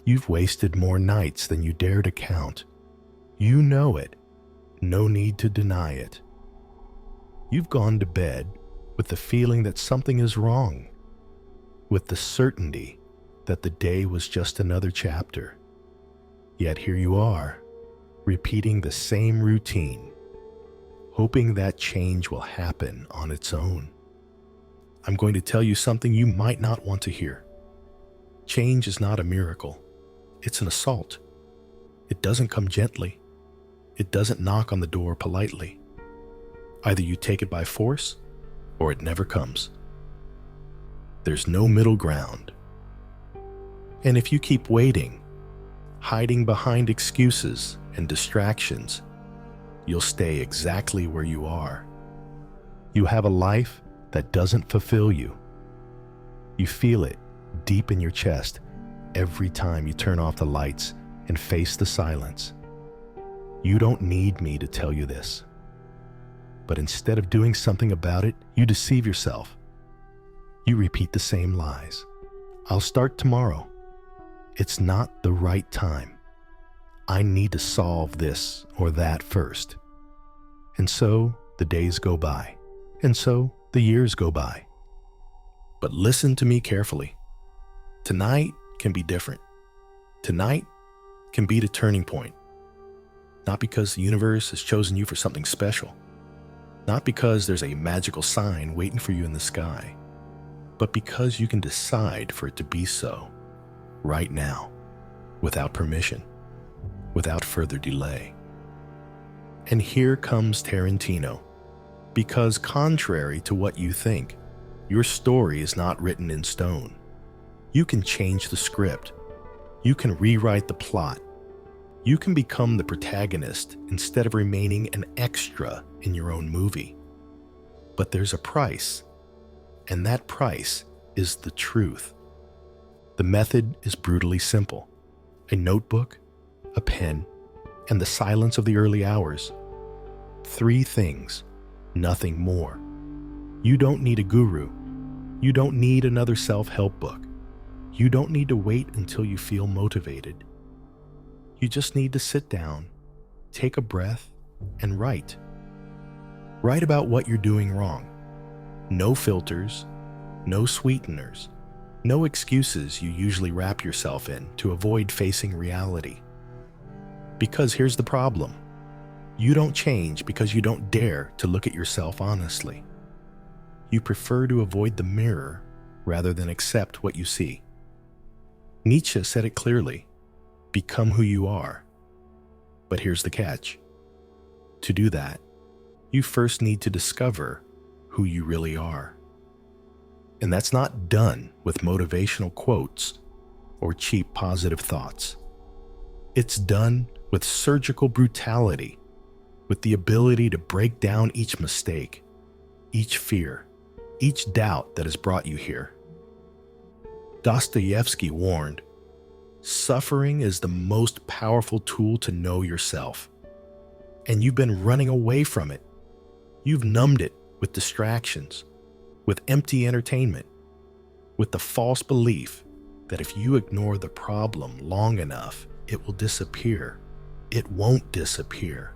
You've wasted more nights than you dare to count. You know it. No need to deny it. You've gone to bed with the feeling that something is wrong, with the certainty that the day was just another chapter. Yet here you are, repeating the same routine, hoping that change will happen on its own. I'm going to tell you something you might not want to hear. Change is not a miracle. It's an assault. It doesn't come gently. It doesn't knock on the door politely. Either you take it by force, or it never comes. There's no middle ground. And if you keep waiting, hiding behind excuses and distractions, you'll stay exactly where you are. You have a life that doesn't fulfill you. You feel it deep in your chest every time you turn off the lights and face the silence. You don't need me to tell you this. But instead of doing something about it, you deceive yourself. You repeat the same lies. I'll start tomorrow. It's not the right time. I need to solve this or that first. And so the days go by, and so the years go by. But listen to me carefully. Tonight can be different. Tonight can be the turning point. Not because the universe has chosen you for something special. Not because there's a magical sign waiting for you in the sky, but because you can decide for it to be so, right now, without permission, without further delay. And here comes Tarantino, because contrary to what you think, your story is not written in stone. You can change the script. You can rewrite the plot. You can become the protagonist instead of remaining an extra in your own movie. But there's a price, and that price is the truth. The method is brutally simple. A notebook, a pen, and the silence of the early hours. 3 things, nothing more. You don't need a guru. You don't need another self-help book. You don't need to wait until you feel motivated. You just need to sit down, take a breath, and write. Write about what you're doing wrong. No filters, no sweeteners, no excuses you usually wrap yourself in to avoid facing reality. Because here's the problem. You don't change because you don't dare to look at yourself honestly. You prefer to avoid the mirror rather than accept what you see. Nietzsche said it clearly. Become who you are. But here's the catch. To do that, you first need to discover who you really are. And that's not done with motivational quotes or cheap positive thoughts. It's done with surgical brutality, with the ability to break down each mistake, each fear, each doubt that has brought you here. Dostoevsky warned, suffering is the most powerful tool to know yourself. And you've been running away from it. You've numbed it with distractions, with empty entertainment, with the false belief that if you ignore the problem long enough, it will disappear. It won't disappear.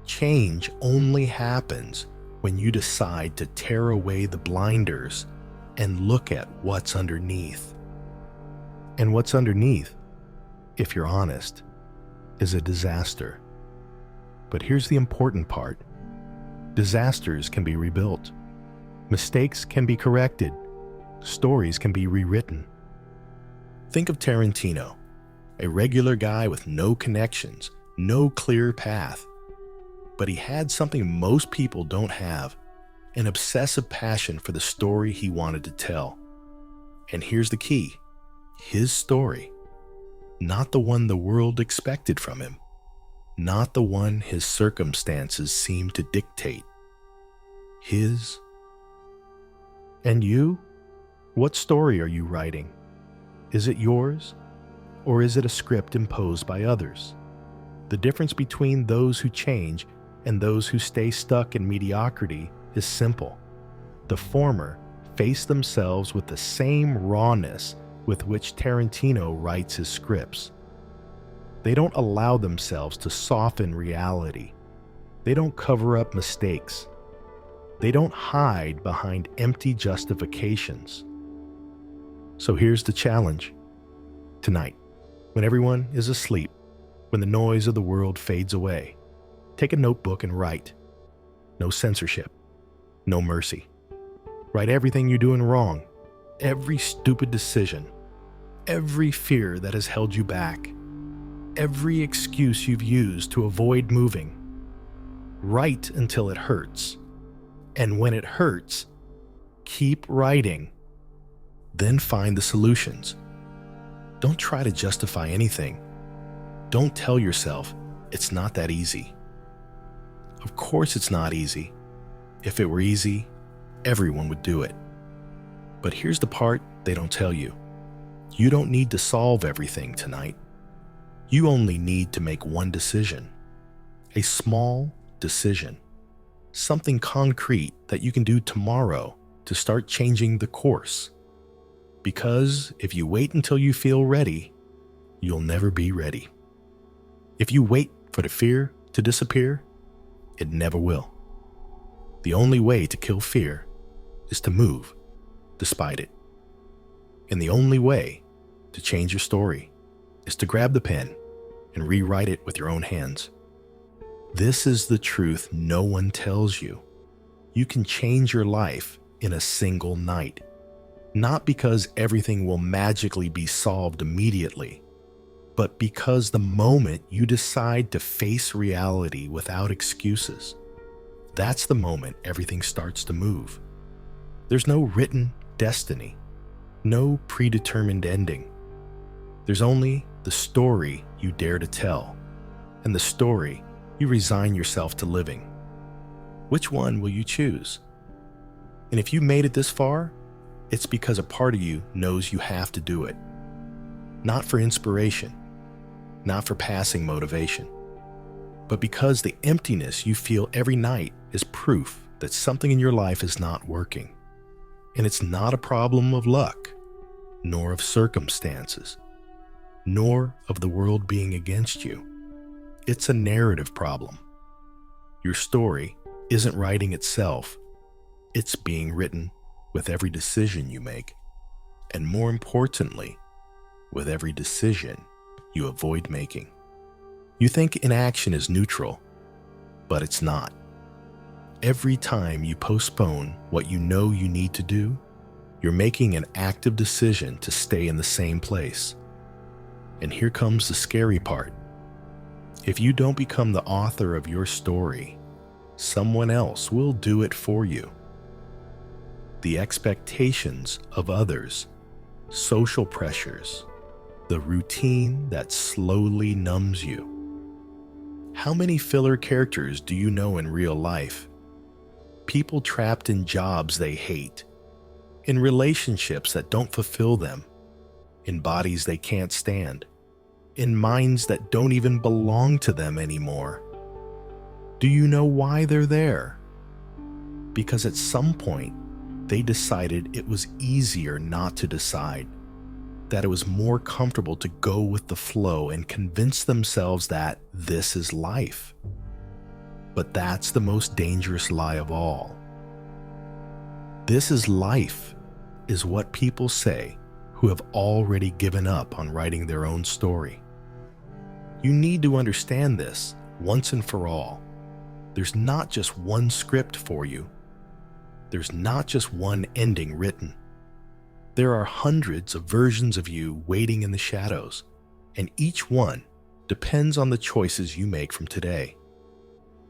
Change only happens when you decide to tear away the blinders and look at what's underneath. And what's underneath, if you're honest, is a disaster. But here's the important part. Disasters can be rebuilt. Mistakes can be corrected. Stories can be rewritten. Think of Tarantino, a regular guy with no connections, no clear path. But he had something most people don't have, an obsessive passion for the story he wanted to tell. And here's the key. His story, not the one the world expected from him, not the one his circumstances seemed to dictate. His. And you? What story are you writing? Is it yours, or is it a script imposed by others? The difference between those who change and those who stay stuck in mediocrity is simple. The former face themselves with the same rawness with which Tarantino writes his scripts. They don't allow themselves to soften reality. They don't cover up mistakes. They don't hide behind empty justifications. So here's the challenge. Tonight, when everyone is asleep, when the noise of the world fades away, take a notebook and write. No censorship, no mercy. Write everything you're doing wrong, every stupid decision, every fear that has held you back, every excuse you've used to avoid moving. Write until it hurts. And when it hurts, keep writing. Then find the solutions. Don't try to justify anything. Don't tell yourself it's not that easy. Of course it's not easy. If it were easy, everyone would do it. But here's the part they don't tell you. You don't need to solve everything tonight. You only need to make one decision. A small decision. Something concrete that you can do tomorrow to start changing the course. Because if you wait until you feel ready, you'll never be ready. If you wait for the fear to disappear, it never will. The only way to kill fear is to move despite it. And the only way to change your story is to grab the pen and rewrite it with your own hands. This is the truth no one tells you. You can change your life in a single night. Not because everything will magically be solved immediately, but because the moment you decide to face reality without excuses, that's the moment everything starts to move. There's no written destiny, no predetermined ending. There's only the story you dare to tell, and the story you resign yourself to living. Which one will you choose? And if you made it this far, it's because a part of you knows you have to do it. Not for inspiration, not for passing motivation, but because the emptiness you feel every night is proof that something in your life is not working. And it's not a problem of luck, nor of circumstances, nor of the world being against you. It's a narrative problem. Your story isn't writing itself. It's being written with every decision you make, and more importantly, with every decision you avoid making. You think inaction is neutral, but it's not. Every time you postpone what you know you need to do, you're making an active decision to stay in the same place. And here comes the scary part. If you don't become the author of your story, someone else will do it for you. The expectations of others, social pressures, the routine that slowly numbs you. How many filler characters do you know in real life? People trapped in jobs they hate, in relationships that don't fulfill them, in bodies they can't stand, in minds that don't even belong to them anymore. Do you know why they're there? Because at some point, they decided it was easier not to decide, that it was more comfortable to go with the flow and convince themselves that this is life. But that's the most dangerous lie of all. This is life is what people say who have already given up on writing their own story. You need to understand this once and for all. There's not just one script for you. There's not just one ending written. There are hundreds of versions of you waiting in the shadows, and each one depends on the choices you make from today.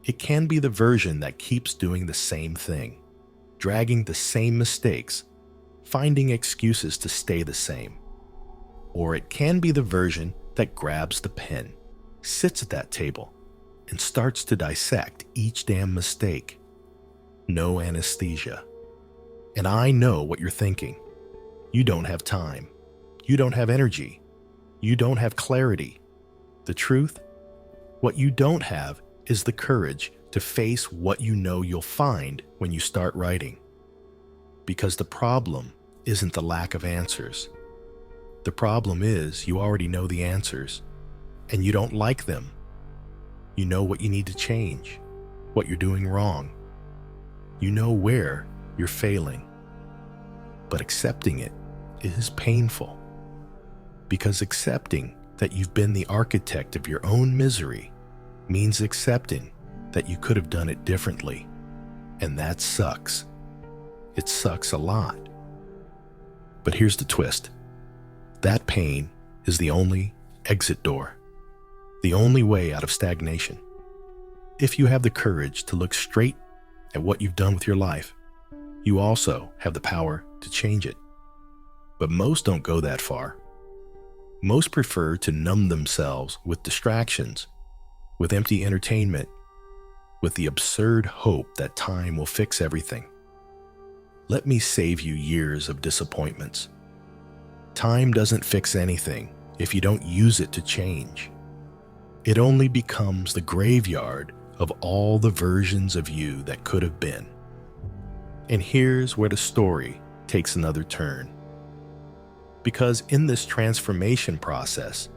It can be the version that keeps doing the same thing, dragging the same mistakes, finding excuses to stay the same. Or it can be the version that grabs the pen, sits at that table, and starts to dissect each damn mistake. No anesthesia. And I know what you're thinking. You don't have time. You don't have energy. You don't have clarity. The truth? What you don't have is the courage to face what you know you'll find when you start writing. Because the problem isn't the lack of answers. The problem is you already know the answers, and you don't like them. You know what you need to change, what you're doing wrong. You know where you're failing. But accepting it is painful, because accepting that you've been the architect of your own misery means accepting that you could have done it differently. And that sucks. It sucks a lot. But here's the twist. That pain is the only exit door, the only way out of stagnation. If you have the courage to look straight at what you've done with your life, you also have the power to change it. But most don't go that far. Most prefer to numb themselves with distractions, with empty entertainment, with the absurd hope that time will fix everything. Let me save you years of disappointments. Time doesn't fix anything if you don't use it to change. It only becomes the graveyard of all the versions of you that could have been. And here's where the story takes another turn. Because in this transformation process,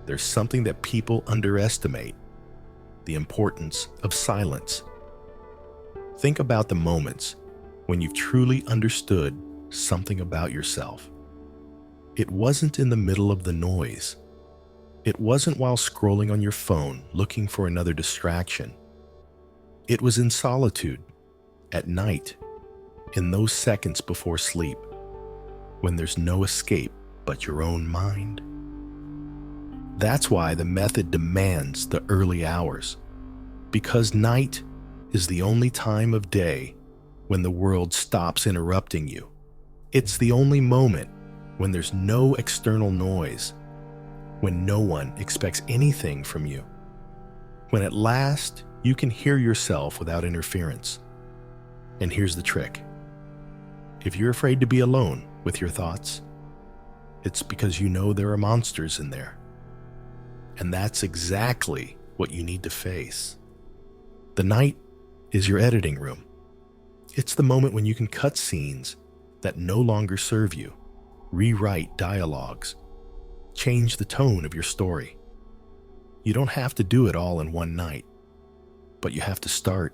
there's something that people underestimate: the importance of silence. Think about the moments when you've truly understood something about yourself. It wasn't in the middle of the noise. It wasn't while scrolling on your phone looking for another distraction. It was in solitude, at night, in those seconds before sleep, when there's no escape but your own mind. That's why the method demands the early hours, because night is the only time of day when the world stops interrupting you. It's the only moment when there's no external noise, when no one expects anything from you, when at last you can hear yourself without interference. And here's the trick. If you're afraid to be alone with your thoughts, it's because you know there are monsters in there. And that's exactly what you need to face. The night is your editing room. It's the moment when you can cut scenes that no longer serve you, rewrite dialogues, change the tone of your story. You don't have to do it all in one night, but you have to start.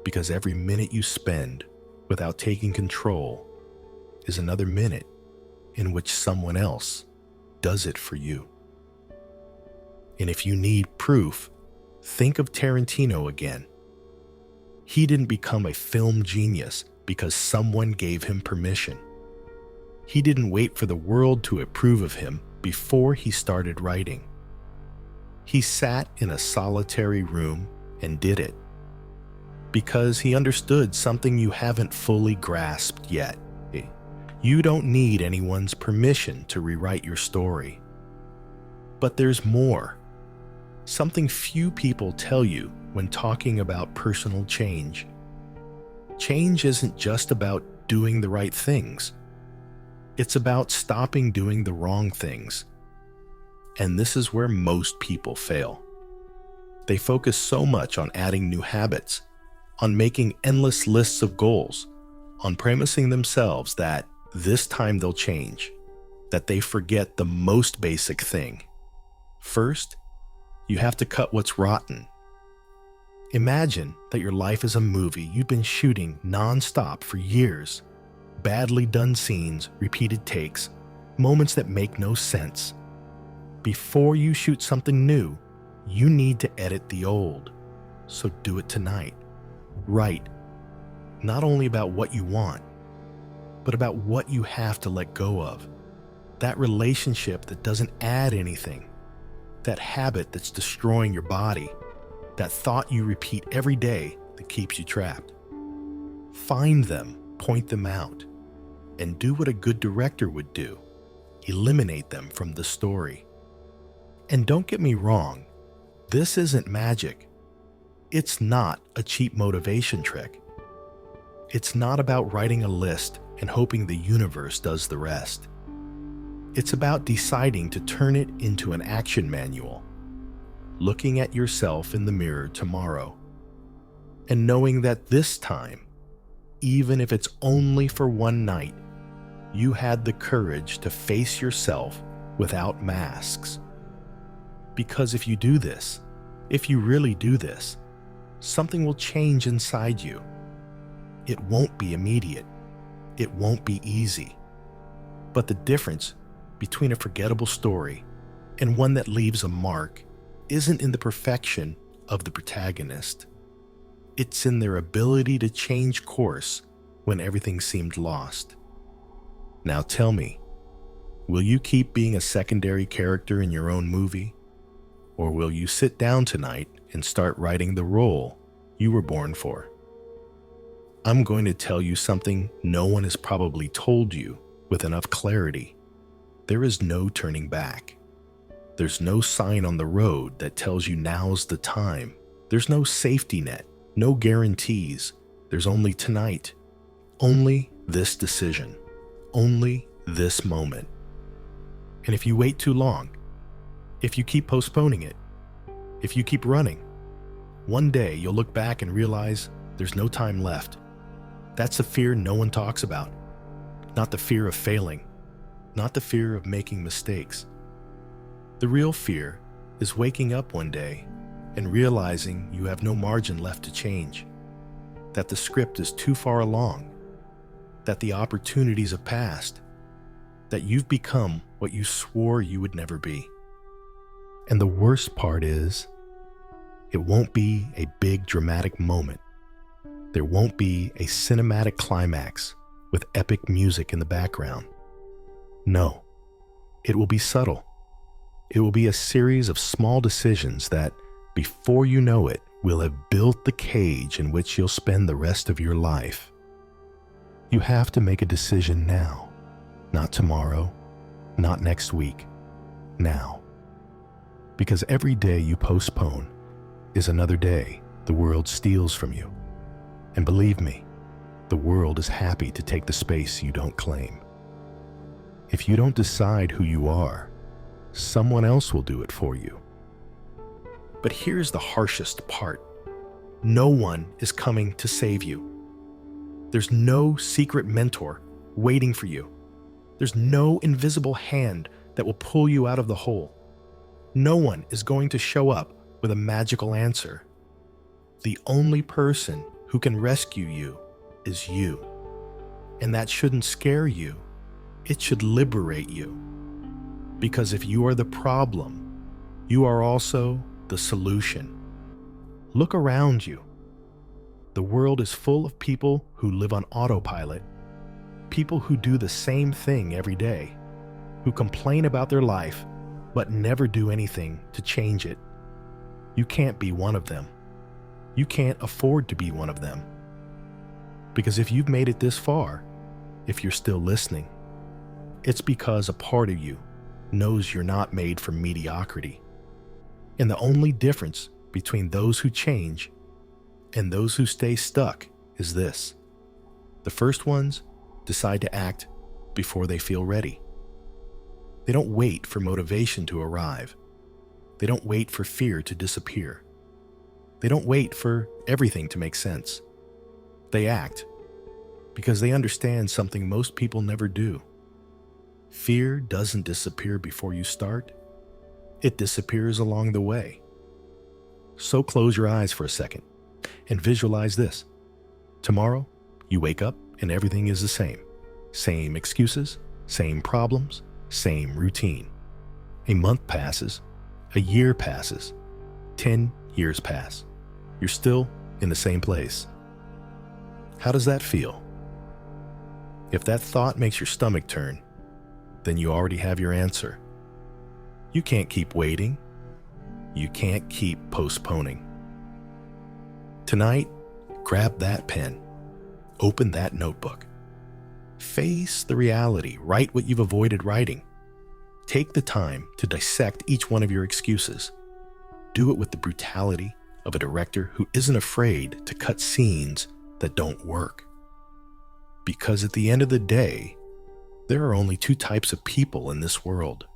Because every minute you spend without taking control is another minute in which someone else does it for you. And if you need proof, think of Tarantino again. He didn't become a film genius because someone gave him permission. He didn't wait for the world to approve of him before he started writing. He sat in a solitary room and did it, because he understood something you haven't fully grasped yet. You don't need anyone's permission to rewrite your story. But there's more. Something few people tell you when talking about personal change. Change isn't just about doing the right things. It's about stopping doing the wrong things. And this is where most people fail. They focus so much on adding new habits, on making endless lists of goals, on promising themselves that this time they'll change, that they forget the most basic thing. First, you have to cut what's rotten. Imagine that your life is a movie you've been shooting non-stop for years. Badly done scenes, repeated takes, moments that make no sense. Before you shoot something new, you need to edit the old. So do it tonight. Write, not only about what you want, but about what you have to let go of. That relationship that doesn't add anything. That habit that's destroying your body. That thought you repeat every day that keeps you trapped. Find them, point them out, and do what a good director would do. Eliminate them from the story. And don't get me wrong, this isn't magic. It's not a cheap motivation trick. It's not about writing a list and hoping the universe does the rest. It's about deciding to turn it into an action manual, looking at yourself in the mirror tomorrow, and knowing that this time, even if it's only for one night, you had the courage to face yourself without masks. Because if you do this, if you really do this, something will change inside you. It won't be immediate. It won't be easy. But the difference between a forgettable story and one that leaves a mark isn't in the perfection of the protagonist. It's in their ability to change course when everything seemed lost. Now tell me, will you keep being a secondary character in your own movie? Or will you sit down tonight and start writing the role you were born for? I'm going to tell you something no one has probably told you with enough clarity. There is no turning back. There's no sign on the road that tells you now's the time. There's no safety net, no guarantees. There's only tonight. Only this decision. Only this moment. And if you wait too long, if you keep postponing it, if you keep running, one day you'll look back and realize there's no time left. That's the fear no one talks about. Not the fear of failing, not the fear of making mistakes. The real fear is waking up one day and realizing you have no margin left to change, that the script is too far along, that the opportunities have passed, that you've become what you swore you would never be. And the worst part is, it won't be a big dramatic moment. There won't be a cinematic climax with epic music in the background. No, it will be subtle. It will be a series of small decisions that, before you know it, will have built the cage in which you'll spend the rest of your life. You have to make a decision now, not tomorrow, not next week, now. Because every day you postpone is another day the world steals from you. And believe me, the world is happy to take the space you don't claim. If you don't decide who you are, someone else will do it for you. But here's the harshest part. No one is coming to save you. There's no secret mentor waiting for you. There's no invisible hand that will pull you out of the hole. No one is going to show up with a magical answer. The only person who can rescue you is you. And that shouldn't scare you. It should liberate you. Because if you are the problem, you are also the solution. Look around you. The world is full of people who live on autopilot, people who do the same thing every day, who complain about their life but never do anything to change it. You can't be one of them. You can't afford to be one of them. Because if you've made it this far, if you're still listening, it's because a part of you knows you're not made for mediocrity. And the only difference between those who change and those who stay stuck is this. The first ones decide to act before they feel ready. They don't wait for motivation to arrive. They don't wait for fear to disappear. They don't wait for everything to make sense. They act because they understand something most people never do. Fear doesn't disappear before you start. It disappears along the way. So close your eyes for a second and visualize this. Tomorrow, you wake up and everything is the same. Same excuses, same problems, same routine. A month passes, a year passes, 10 years pass. You're still in the same place. How does that feel? If that thought makes your stomach turn, then you already have your answer. You can't keep waiting. You can't keep postponing. Tonight, grab that pen, open that notebook. Face the reality, write what you've avoided writing. Take the time to dissect each one of your excuses. Do it with the brutality of a director who isn't afraid to cut scenes that don't work. Because at the end of the day, there are only two types of people in this world.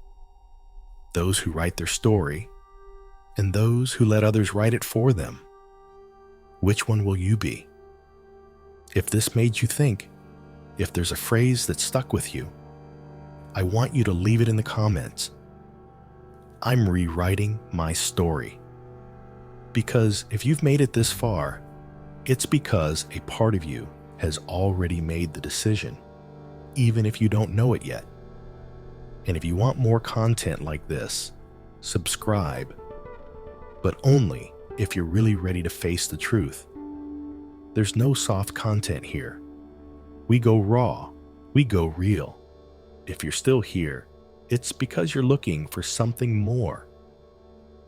Those who write their story and those who let others write it for them. Which one will you be? If this made you think, If there's a phrase that stuck with you, I want you to leave it in the comments. I'm rewriting my story. Because if you've made it this far, it's because a part of you has already made the decision, even if you don't know it yet. And if you want more content like this, subscribe, but only if you're really ready to face the truth. There's no soft content here. We go raw, we go real. If you're still here, it's because you're looking for something more.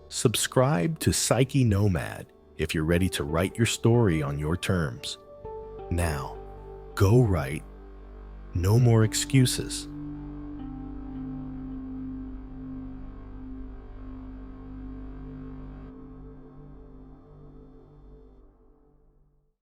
Subscribe to Psyche Nomad if you're ready to write your story on your terms. Now, go write. No more excuses.